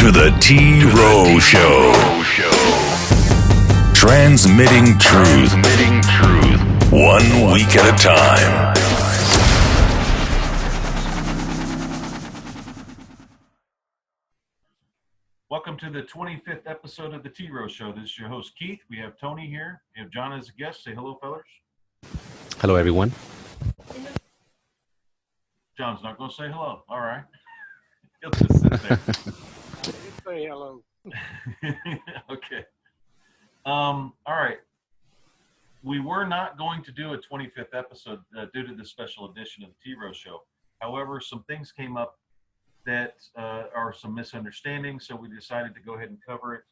to the T-Row Show. Transmitting truth 1 week at a time. Welcome to the 25th episode of the T-Row Show. This is your host, Keith. We have Tony here. We have John as a guest. Say hello, fellas. Hello, everyone. John's not going to say hello. All right. He'll just sit there. Say hello. Okay. All right. We were not going to do a 25th episode due to this special edition of the T-Row Show. However, some things came up that are some misunderstandings, so we decided to go ahead and cover it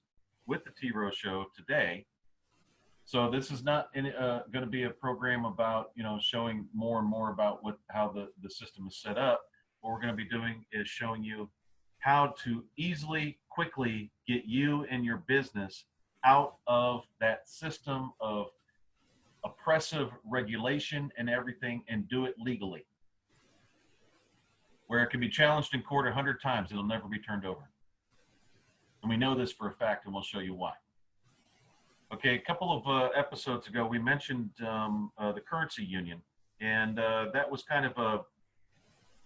with the T-Row Show today. So this is not going to be a program about, showing more and more about how the system is set up. What we're going to be doing is showing you how to easily, quickly get you and your business out of that system of oppressive regulation and everything and do it legally. Where it can be challenged in court 100 times, it'll never be turned over. And we know this for a fact, and we'll show you why. Okay, a couple of episodes ago, we mentioned the currency union, and that was kind of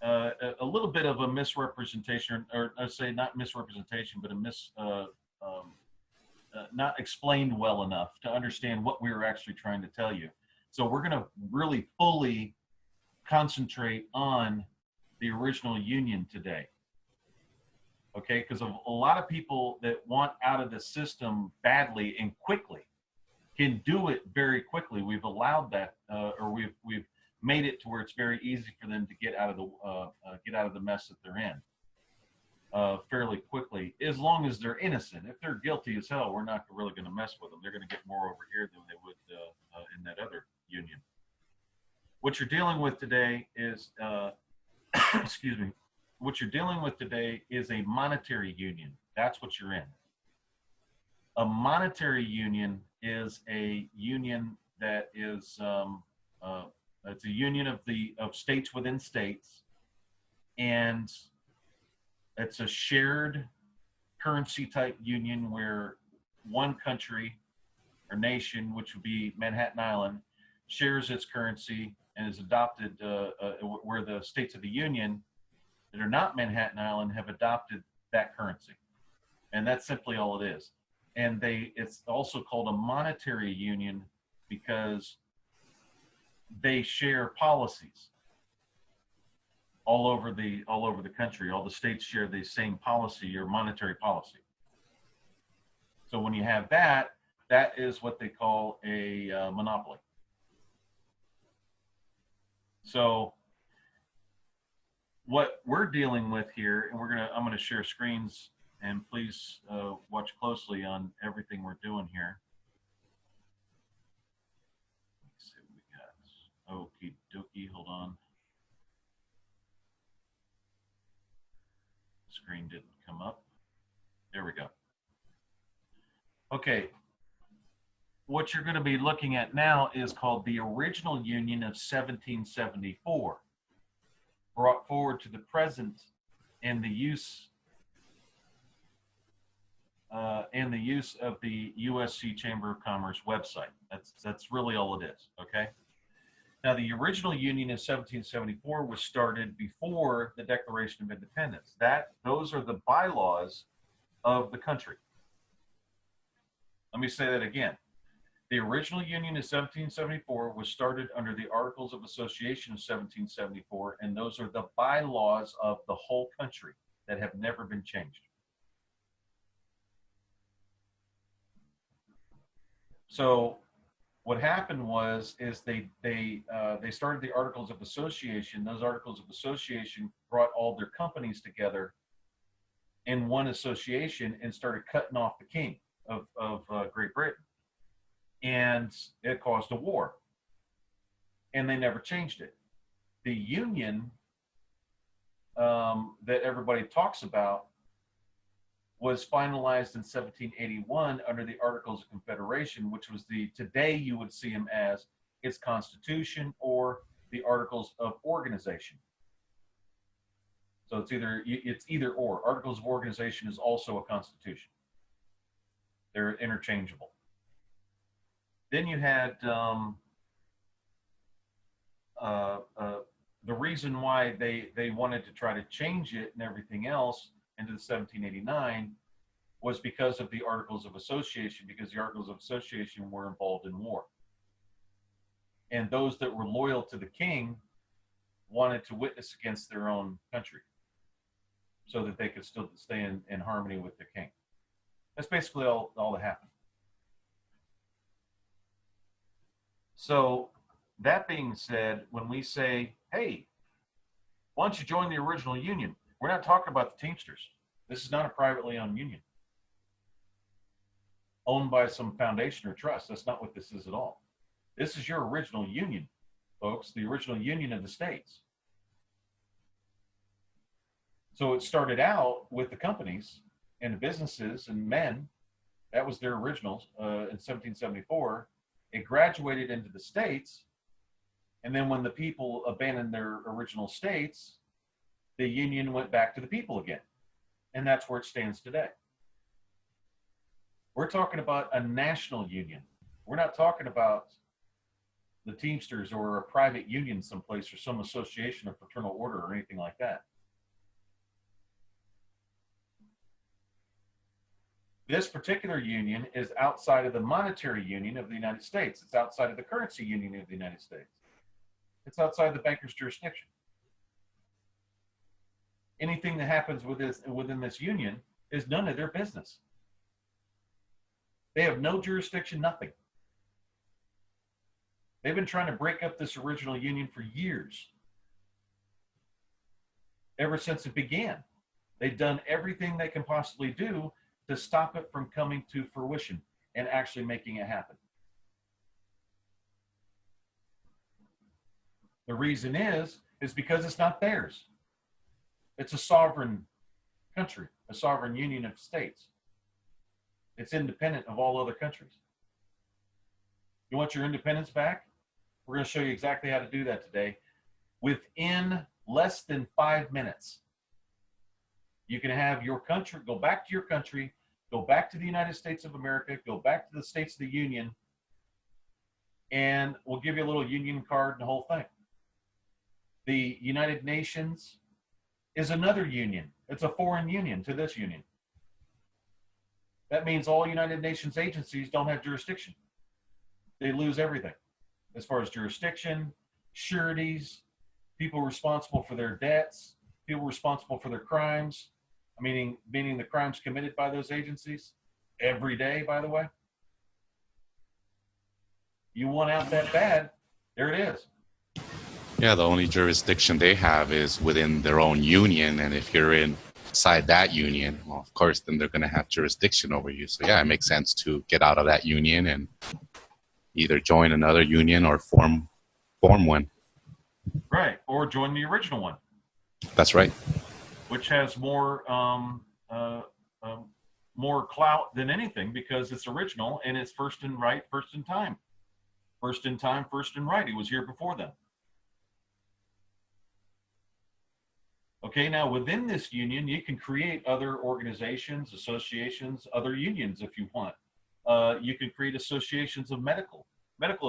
a little bit of a misrepresentation, or I'd say not misrepresentation, but not explained well enough to understand what we were actually trying to tell you. So we're going to really fully concentrate on the original union today. Okay, because a lot of people that want out of the system badly and quickly can do it very quickly. We've allowed that, or we've made it to where it's very easy for them to get out of the mess that they're in fairly quickly, as long as they're innocent. If they're guilty as hell, we're not really going to mess with them. They're going to get more over here than they would in that other union. What you're dealing with today is, excuse me. What you're dealing with today is a monetary union. That's what you're in. A monetary union is a union that is it's a union of states within states, and it's a shared currency type union where one country or nation, which would be Manhattan Island, shares its currency and is adopted where the states of the union that are not Manhattan Island have adopted that currency. And that's simply all it is. And it's also called a monetary union because they share policies all over the country. All the states share the same policy or monetary policy. So when you have that is what they call a monopoly. So what we're dealing with here, and I'm gonna share screens, and please watch closely on everything we're doing here. Let's see what we got. Okie dokie, hold on. Screen didn't come up. There we go. Okay. What you're going to be looking at now is called the Original Union of 1774. Brought forward to the present in the use of the USC Chamber of Commerce website. That's really all it is. Okay. Now, the Original Union of 1774 was started before the Declaration of Independence. Those are the bylaws of the country. Let me say that again. The Original Union of 1774 was started under the Articles of Association of 1774, and those are the bylaws of the whole country that have never been changed. So what happened is they started the Articles of Association. Those Articles of Association brought all their companies together in one association and started cutting off the king of Great Britain. And it caused a war. And they never changed it. The union that everybody talks about was finalized in 1781 under the Articles of Confederation, which was today you would see them as its constitution or the Articles of Organization. So it's either or. Articles of Organization is also a constitution. They're interchangeable. Then you had the reason why they wanted to try to change it and everything else into the 1789 was because of the Articles of Association, because the Articles of Association were involved in war. And those that were loyal to the king wanted to witness against their own country so that they could still stay in harmony with the king. That's basically all that happened. So that being said, when we say, hey, why don't you join the original union? We're not talking about the Teamsters. This is not a privately owned union owned by some foundation or trust. That's not what this is at all. This is your original union, folks, the original union of the states. So it started out with the companies and the businesses and men. That was their originals in 1774. It graduated into the states. And then when the people abandoned their original states, the union went back to the people again. And that's where it stands today. We're talking about a national union. We're not talking about the Teamsters or a private union someplace or some association of fraternal order or anything like that. This particular union is outside of the monetary union of the United States. It's outside of the currency union of the United States. It's outside the banker's jurisdiction. Anything that happens within this union is none of their business. They have no jurisdiction, nothing. They've been trying to break up this original union for years. Ever since it began. They've done everything they can possibly do to stop it from coming to fruition and actually making it happen. The reason is because it's not theirs. It's a sovereign country, a sovereign union of states. It's independent of all other countries. You want your independence back? We're going to show you exactly how to do that today. Within less than 5 minutes, you can have your country, go back to your country, go back to the United States of America, go back to the States of the Union, and we'll give you a little union card and the whole thing. The United Nations is another union. It's a foreign union to this union. That means all United Nations agencies don't have jurisdiction. They lose everything as far as jurisdiction, sureties, people responsible for their debts, people responsible for their crimes, meaning the crimes committed by those agencies every day, by the way. You want out that bad, there it is. Yeah, the only jurisdiction they have is within their own union. And if you're inside that union, well, of course, then they're going to have jurisdiction over you. So, yeah, it makes sense to get out of that union and either join another union or form one. Right, or join the original one. That's right. Which has more clout than anything because it's original and it's first in right, first in time. First in time, first in right. He was here before them. Okay, now within this union, you can create other organizations, associations, other unions if you want. You can create associations of medical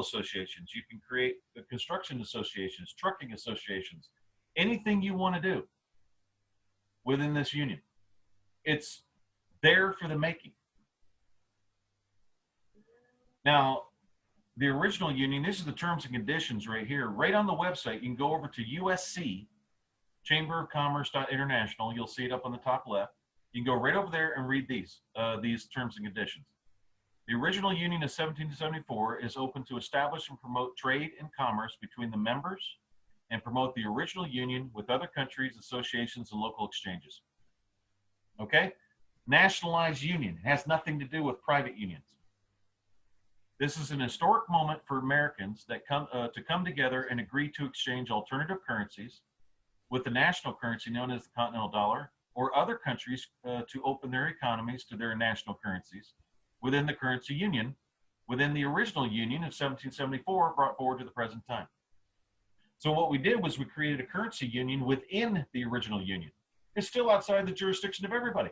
associations. You can create construction associations, trucking associations, anything you want to do within this union. It's there for the making. Now, the original union, these are the terms and conditions right here. Right on the website, you can go over to USC, Chamber of Commerce.International. You'll see it up on the top left. You can go right over there and read these terms and conditions. The original union of 1774 is open to establish and promote trade and commerce between the members and promote the original union with other countries, associations, and local exchanges. Okay? Nationalized union has nothing to do with private unions. This is an historic moment for Americans that come together and agree to exchange alternative currencies with the national currency known as the continental dollar, or other countries to open their economies to their national currencies within the currency union, within the original union of 1774 brought forward to the present time. So what we did was we created a currency union within the original union. is still outside the jurisdiction of everybody.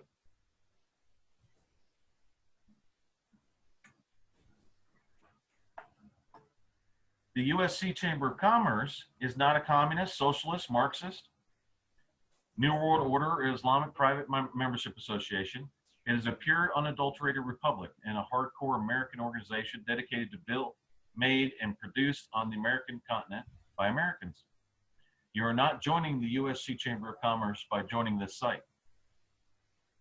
The USC Chamber of Commerce is not a communist, socialist, Marxist, New World Order, or Islamic private membership association. It is a pure, unadulterated republic and a hardcore American organization dedicated to build, made, and produced on the American continent by Americans. You are not joining the USC Chamber of Commerce by joining this site.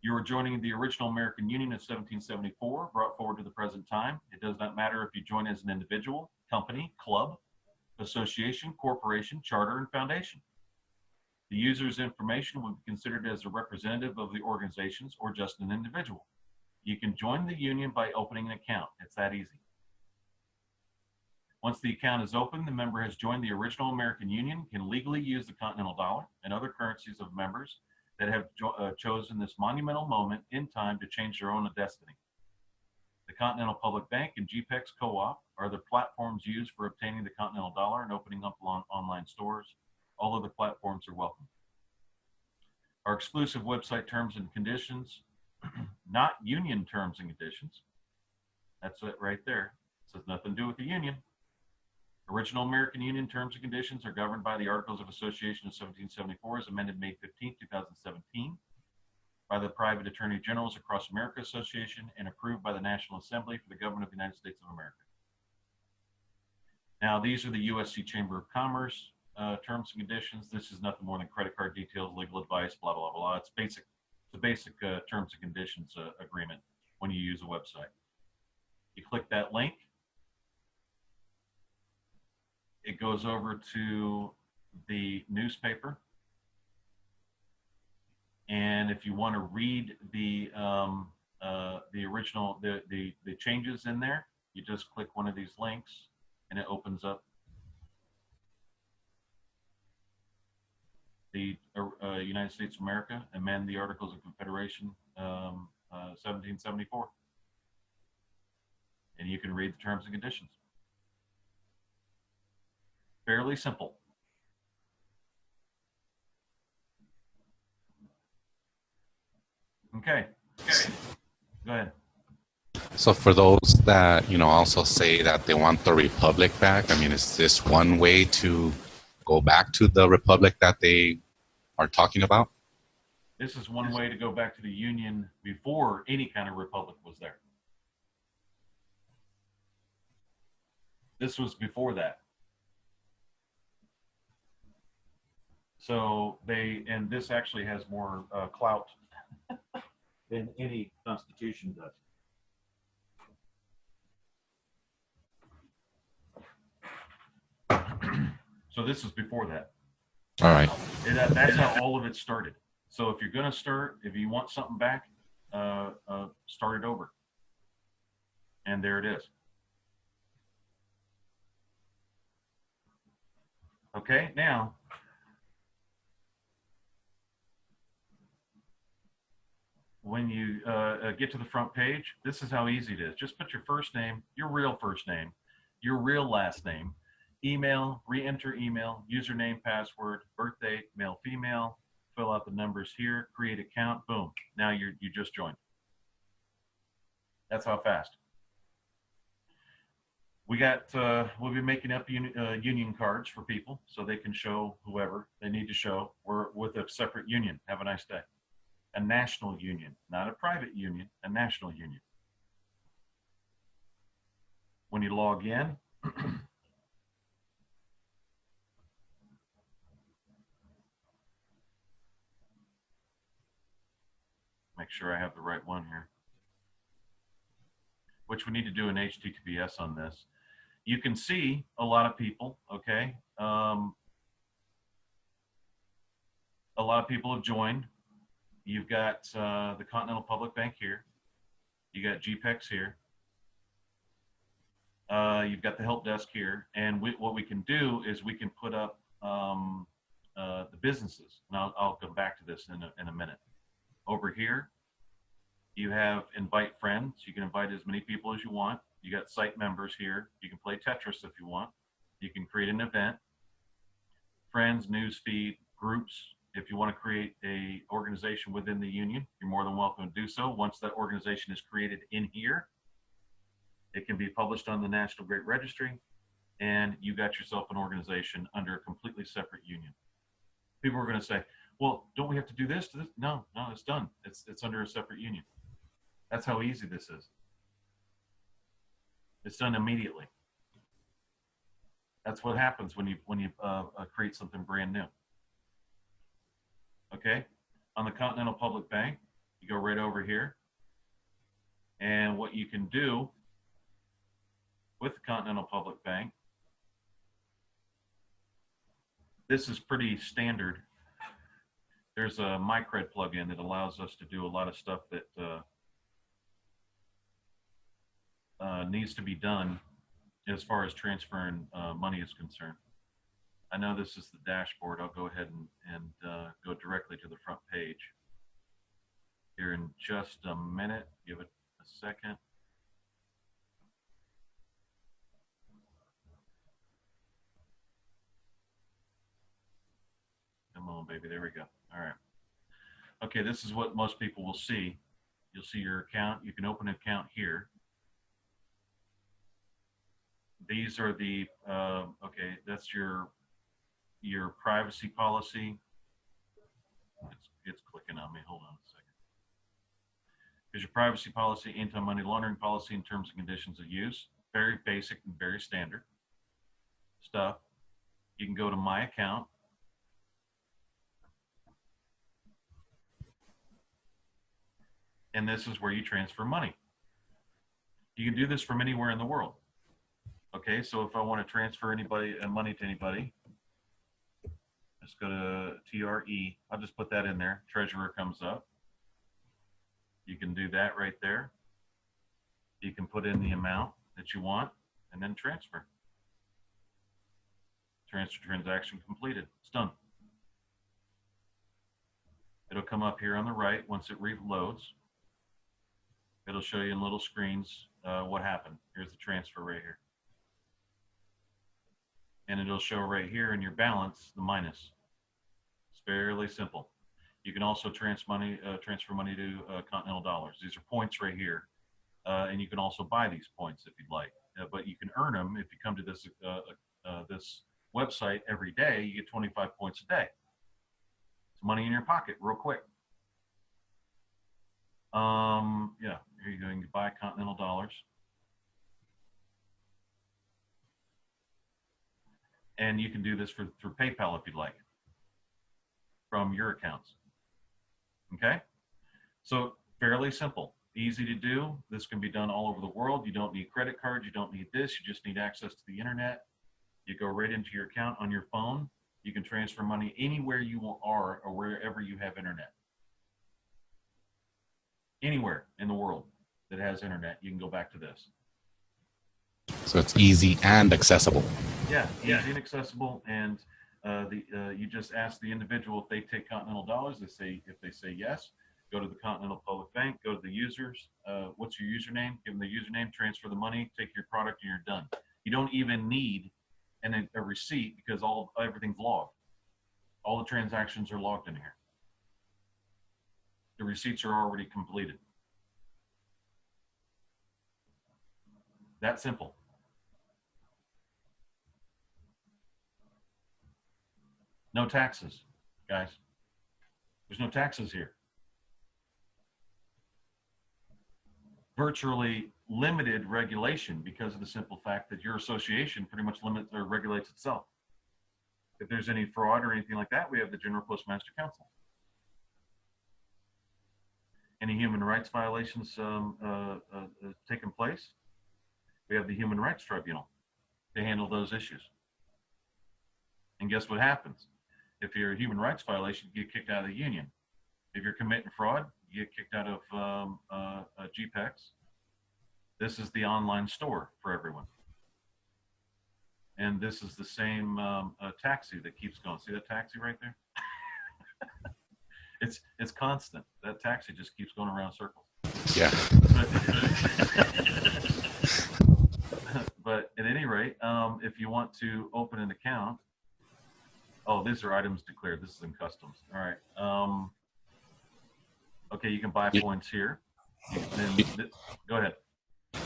You are joining the original American Union of 1774, brought forward to the present time. It does not matter if you join as an individual, company, club, association, corporation, charter, and foundation. The user's information will be considered as a representative of the organizations or just an individual. You can join the union by opening an account. It's that easy. Once the account is open, the member has joined the original American Union, can legally use the continental dollar and other currencies of members that have chosen this monumental moment in time to change their own destiny. The Continental Public Bank and GPEX Co-op are the platforms used for obtaining the continental dollar and opening up online stores. All other platforms are welcome. Our exclusive website terms and conditions, not union terms and conditions. That's it right there. It says nothing to do with the union. Original American Union terms and conditions are governed by the Articles of Association of 1774 as amended May 15, 2017 by the Private Attorney Generals Across America Association and approved by the National Assembly for the Government of the United States of America. Now, these are the USC Chamber of Commerce terms and conditions. This is nothing more than credit card details, legal advice, blah, blah, blah. It's basic. It's a basic terms and conditions agreement when you use a website. You click that link. It goes over to the newspaper. And if you want to read the original, the changes in there, you just click one of these links and it opens up the United States of America, amend the Articles of Confederation, 1774. And you can read the terms and conditions. Fairly simple. Okay. Go ahead. So for those that, also say that they want the republic back, I mean, is this one way to go back to the republic that they are talking about? This is one way to go back to the Union before any kind of republic was there. This was before that. So and this actually has more clout than any constitution does. So this is before that. All right. That's how all of it started. So if you're going to if you want something back, start it over. And there it is. Okay, now, when you get to the front page, this is how easy it is. Just put your first name, your real first name, your real last name, email, re-enter email, username, password, birth date, male, female, fill out the numbers here, create account, boom. Now you just joined. That's how fast. We'll be making up union cards for people so they can show whoever they need to show. We're with a separate union. Have a nice day. A national union, not a private union, a national union. When you log in, make sure I have the right one here, which we need to do an HTTPS on this. You can see a lot of people, okay? A lot of people have joined. You've got the Continental Public Bank here. You got GPEX here. You've got the help desk here. And what we can do is we can put up the businesses. And I'll come back to this in a minute. Over here, you have invite friends. You can invite as many people as you want. You got site members here. You can play Tetris if you want. You can create an event. Friends, news feed, groups. If you want to create a organization within the union, you're more than welcome to do so. Once that organization is created in here, it can be published on the National Great Registry, and you got yourself an organization under a completely separate union. People are going to say, well, don't we have to do this to this? No, it's done. It's under a separate union. That's how easy this is. It's done immediately. That's what happens when you create something brand new. Okay, on the Continental Public Bank, you go right over here, and what you can do with the Continental Public Bank, this is pretty standard. There's a MyCred plugin that allows us to do a lot of stuff that needs to be done as far as transferring money is concerned. I know this is the dashboard. I'll go ahead and go directly to the front page here in just a minute. Give it a second. Come on, baby. There we go. All right. Okay, this is what most people will see. You'll see your account. You can open an account here. These are the, okay, that's your privacy policy. It's clicking on me. Hold on a second. Here's your privacy policy, anti-money laundering policy, and terms and conditions of use. Very basic and very standard stuff. You can go to my account. And this is where you transfer money. You can do this from anywhere in the world. Okay, so if I want to transfer money to anybody, let's go to TRE. I'll just put that in there. Treasurer comes up. You can do that right there. You can put in the amount that you want and then transfer. Transfer transaction completed. It's done. It'll come up here on the right once it reloads. It'll show you in little screens what happened. Here's the transfer right here. And it'll show right here in your balance the minus. It's fairly simple. You can also transfer money to Continental dollars. These are points right here. And you can also buy these points if you'd like. But you can earn them if you come to this, this website every day. You get 25 points a day. It's money in your pocket real quick. Yeah, here you go. You can buy Continental dollars. And you can do this through PayPal if you'd like, from your accounts. Okay? So fairly simple, easy to do. This can be done all over the world. You don't need credit cards. You don't need this. You just need access to the internet. You go right into your account on your phone. You can transfer money anywhere you are or wherever you have internet. Anywhere in the world that has internet, you can go back to this. So it's easy and accessible. Yeah, easy and accessible, and you just ask the individual if they take Continental dollars. If they say yes, go to the Continental Public Bank, go to the users. What's your username? Give them the username, transfer the money, take your product, and you're done. You don't even need a receipt because everything's logged. All the transactions are logged in here. The receipts are already completed. That simple. No taxes, guys. There's no taxes here. Virtually limited regulation because of the simple fact that your association pretty much limits or regulates itself. If there's any fraud or anything like that, we have the General Postmaster Council. Any human rights violations taking place, we have the Human Rights Tribunal to handle those issues. And guess what happens? If you're a human rights violation, you get kicked out of the union. If you're committing fraud, you get kicked out of GPEX. This is the online store for everyone. And this is the same taxi that keeps going. See that taxi right there? It's constant. That taxi just keeps going around circles. Yeah. But at any rate, if you want to open an account, Oh, these are items declared. This is in customs. All right. Okay, you can buy points here. Go ahead.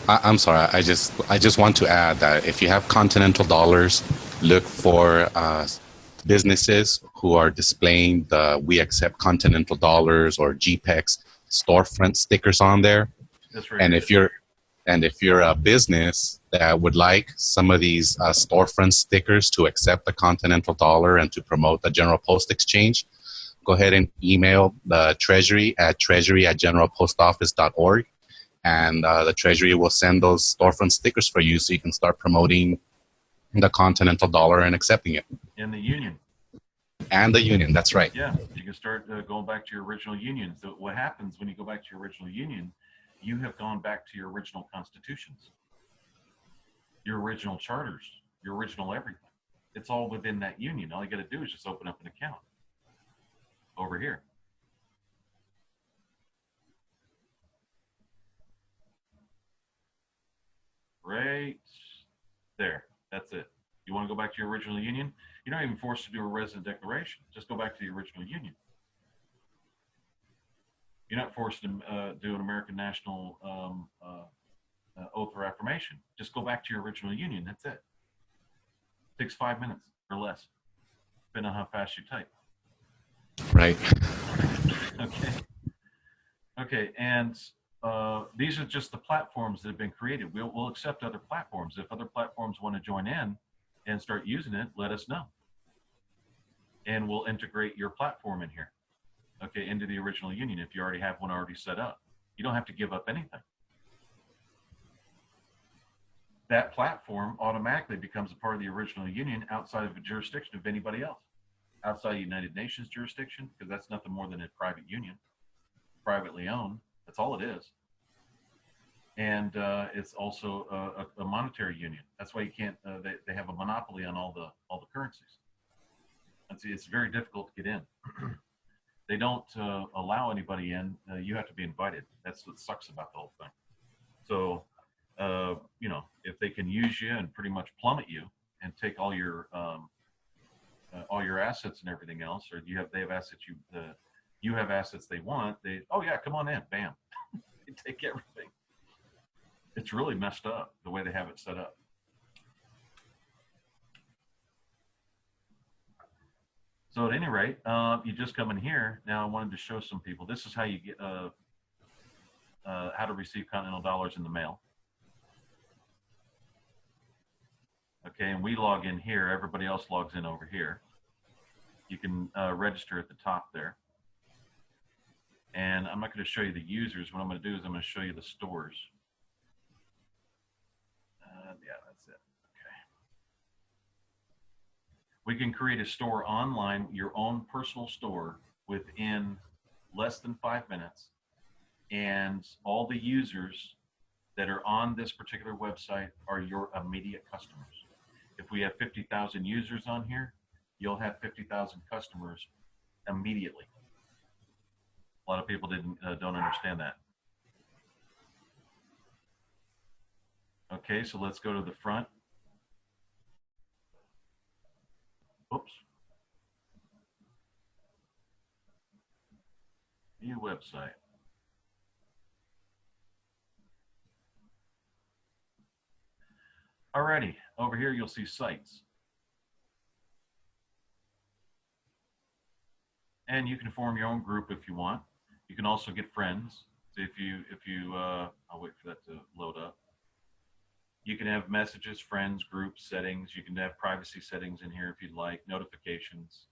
I'm sorry. I just want to add that if you have Continental dollars, look for businesses who are displaying the "We accept Continental dollars" or GPEX storefront stickers on there. That's right. And if you're a business that would like some of these storefront stickers to accept the Continental dollar and to promote the General Post Exchange, go ahead and email the Treasury at treasury@generalpostoffice.org. And the Treasury will send those storefront stickers for you so you can start promoting the Continental dollar and accepting it. In the Union. And the Union, that's right. Yeah, you can start going back to your original Union. So what happens when you go back to your original Union, you have gone back to your original constitutions, your original charters, your original everything. It's all within that Union. All you got to do is just open up an account over here. Right there. That's it. You want to go back to your original Union? You're not even forced to do a resident declaration. Just go back to the original Union. You're not forced to do an American National Oath or Affirmation. Just go back to your original Union. That's it. Takes 5 minutes or less, depending on how fast you type. Right. Okay. Okay, and these are just the platforms that have been created. We'll accept other platforms. If other platforms want to join in and start using it, let us know. And we'll integrate your platform in here, okay, into the original Union if you already have one already set up. You don't have to give up anything. That platform automatically becomes a part of the original Union outside of the jurisdiction of anybody else. Outside the United Nations jurisdiction, because that's nothing more than a private union, privately owned. That's all it is. And it's also a monetary union. That's why you can't. They have a monopoly on all the currencies. And see, it's very difficult to get in. They don't allow anybody in. You have to be invited. That's what sucks about the whole thing. So, you know, if they can use you and pretty much plummet you and take all your assets and everything else, or they have assets you have assets they want. Oh yeah, come on in, bam. They take everything. It's really messed up the way they have it set up. So at any rate, you just come in here. Now I wanted to show some people. This is how you get how to receive Continental dollars in the mail. Okay, and we log in here. Everybody else logs in over here. You can register at the top there. And I'm not going to show you the users. What I'm going to do is I'm going to show you the stores. Yeah, that's it. Okay. We can create a store online, your own personal store, within less than 5 minutes. And all the users that are on this particular website are your immediate customers. If we have 50,000 users on here, you'll have 50,000 customers immediately. A lot of people don't understand that. Okay, so let's go to the front. Oops. New website. Alrighty, over here you'll see sites. And you can form your own group if you want. You can also get friends. So if you I'll wait for that to load up. You can have messages, friends, groups, settings. You can have privacy settings in here if you'd like, notifications.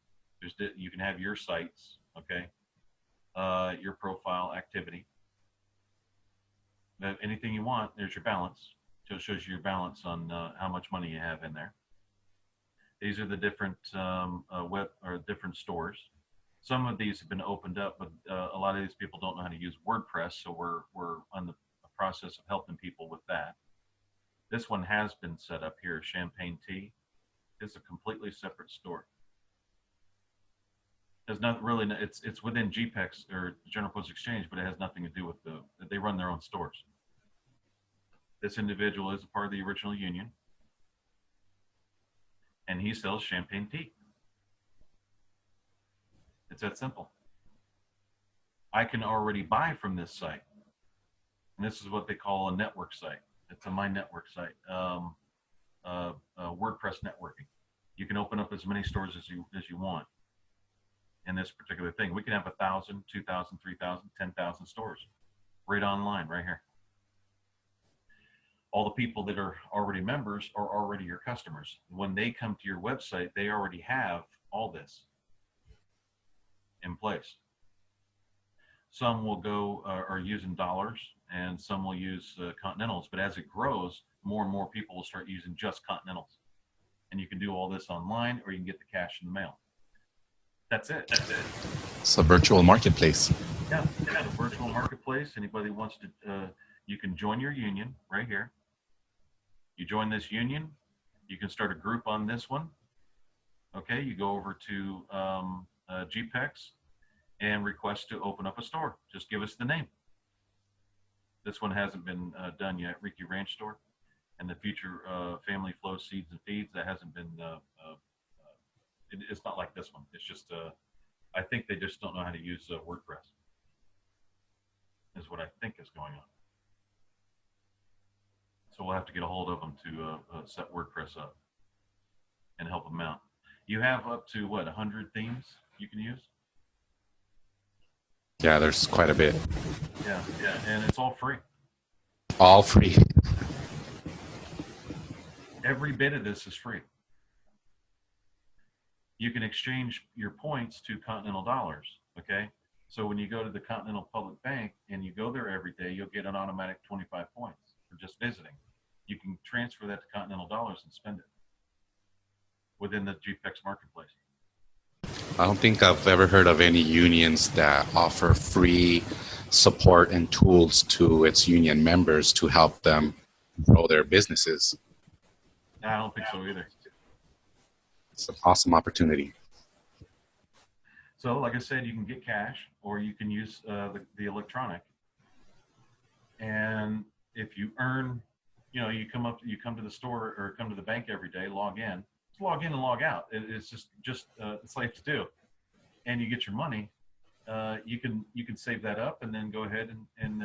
You can have your sites, okay? Your profile, activity. Anything you want, there's your balance. So it shows you your balance on how much money you have in there. These are the different different stores. Some of these have been opened up, but a lot of these people don't know how to use WordPress, so we're on the process of helping people with that. This one has been set up here, Champagne Tea. It's a completely separate store. There's not really, it's within GPEX or General Post Exchange, but it has nothing to do with they run their own stores. This individual is a part of the original union, and he sells champagne tea. It's that simple. I can already buy from this site. And this is what they call a network site. It's a My Network site, WordPress networking. You can open up as many stores as you want in this particular thing. We can have 1,000, 2,000, 3,000, 10,000 stores right online, right here. All the people that are already members are already your customers. When they come to your website, they already have all this in place. Some will go are using dollars, and some will use continentals. But as it grows, more and more people will start using just continentals. And you can do all this online, or you can get the cash in the mail. That's it. That's it. It's a virtual marketplace. Yeah, it's a virtual marketplace. Anybody wants to, you can join your union right here. You join this union, you can start a group on this one. Okay, you go over to GPEX and request to open up a store. Just give us the name. This one hasn't been done yet, Ricky Ranch Store. And the future Family Flow Seeds and Feeds, that hasn't been, it's not like this one. It's just, I think they just don't know how to use WordPress, is what I think is going on. So we'll have to get a hold of them to set WordPress up and help them out. You have up to, what, 100 themes you can use? Yeah, there's quite a bit. Yeah, and it's all free. All free. Every bit of this is free. You can exchange your points to Continental dollars, okay? So when you go to the Continental Public Bank and you go there every day, you'll get an automatic 25 points for just visiting. You can transfer that to Continental dollars and spend it within the GPEX marketplace. I don't think I've ever heard of any unions that offer free support and tools to its union members to help them grow their businesses. I don't think so either. It's an awesome opportunity. So like I said, you can get cash or you can use the electronic. And if you earn, you know, you come to the store or come to the bank every day, log in. Just log in and log out. It's just it's safe to do. And you get your money. You can save that up and then go ahead and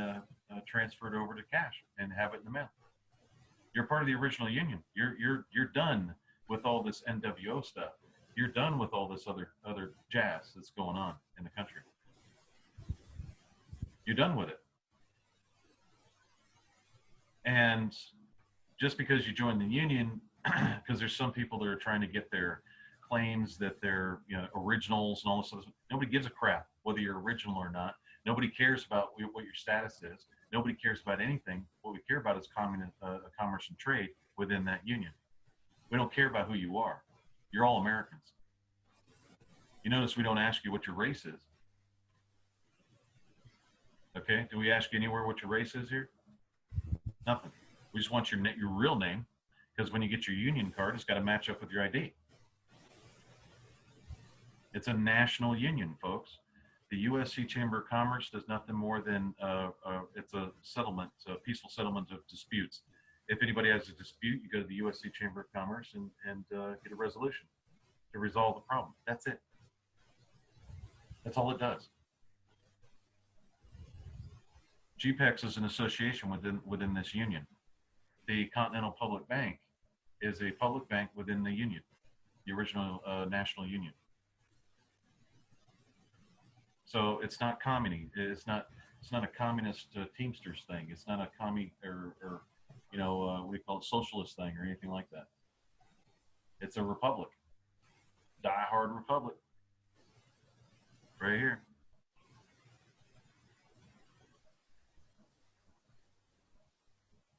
transfer it over to cash and have it in the mail. You're part of the original union. You're done with all this NWO stuff. You're done with all this other jazz that's going on in the country. You're done with it. And just because you join the union, because there's some people that are trying to get their claims that they're, you know, originals and all this stuff. Nobody gives a crap whether you're original or not. Nobody cares about what your status is. Nobody cares about anything. What we care about is commerce and trade within that union. We don't care about who you are. You're all Americans. You notice we don't ask you what your race is. Okay? Do we ask you anywhere what your race is here? Nothing. We just want your real name, because when you get your union card, it's got to match up with your ID. It's a national union, folks. The USC Chamber of Commerce does nothing more than it's a settlement, it's a peaceful settlement of disputes. If anybody has a dispute, you go to the USC Chamber of Commerce and get a resolution to resolve the problem. That's it. That's all it does. GPEX is an association within this union. The Continental Public Bank is a public bank within the union, the original national union. So it's not commie. It's not a communist Teamsters thing. It's not a commie or you know, what do you call it, socialist thing or anything like that. It's a republic, die-hard republic, right here.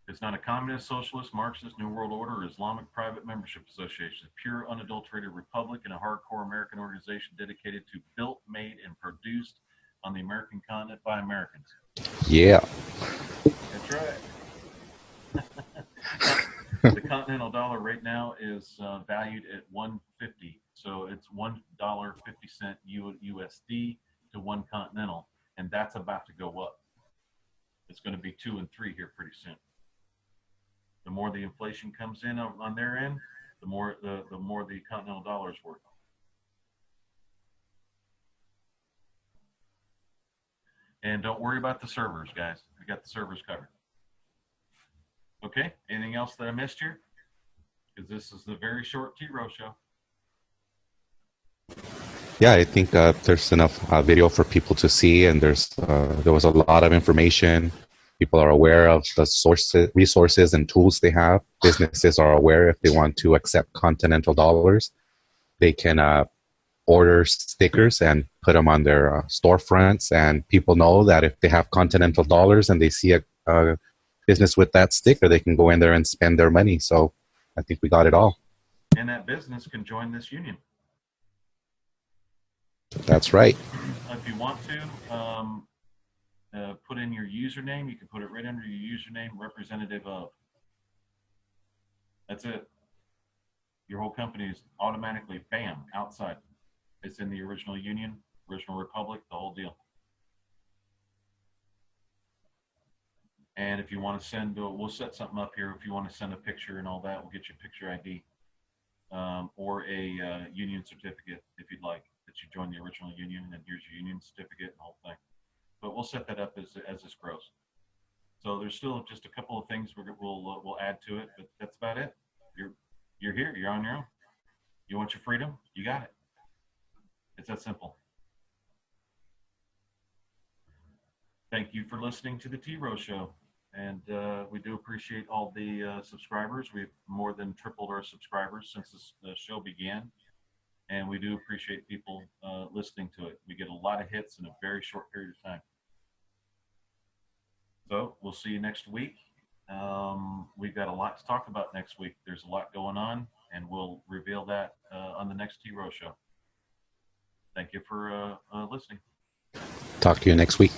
It's not a communist, socialist, Marxist, New World Order, or Islamic private membership association. It's a pure, unadulterated republic and a hardcore American organization dedicated to built, made, and produced on the American continent by Americans. Yeah. That's right. The Continental dollar right now is valued at $1.50. So it's $1.50 USD to one Continental, and that's about to go up. It's going to be 2 and 3 here pretty soon. The more the inflation comes in on their end, the more the Continental dollar is worth. And don't worry about the servers, guys. We got the servers covered. Okay, anything else that I missed here? Because this is the very short T-Row show. Yeah, I think there's enough video for people to see, and there was a lot of information. People are aware of the resources and tools they have. Businesses are aware if they want to accept continental dollars, they can order stickers and put them on their storefronts, and people know that if they have continental dollars and they see a business with that sticker, they can go in there and spend their money. So I think we got it all. And that business can join this union. That's right. If you want to put in your username, you can put it right under your username, representative of. That's it. Your whole company is automatically, bam, outside. It's in the original union, original republic, the whole deal. And if you want to send, we'll set something up here. If you want to send a picture and all that, we'll get you a picture ID or a union certificate if you'd like, that you joined the original union, and here's your union certificate and the whole thing. But we'll set that up as this grows. So there's still just a couple of things we'll add to it, but that's about it. You're here. You're on your own. You want your freedom? You got it. It's that simple. Thank you for listening to the T-Row Show. And we do appreciate all the subscribers. We've more than tripled our subscribers since the show began. And we do appreciate people listening to it. We get a lot of hits in a very short period of time. So we'll see you next week. We've got a lot to talk about next week. There's a lot going on, and we'll reveal that on the next T-Row Show. Thank you for listening. Talk to you next week.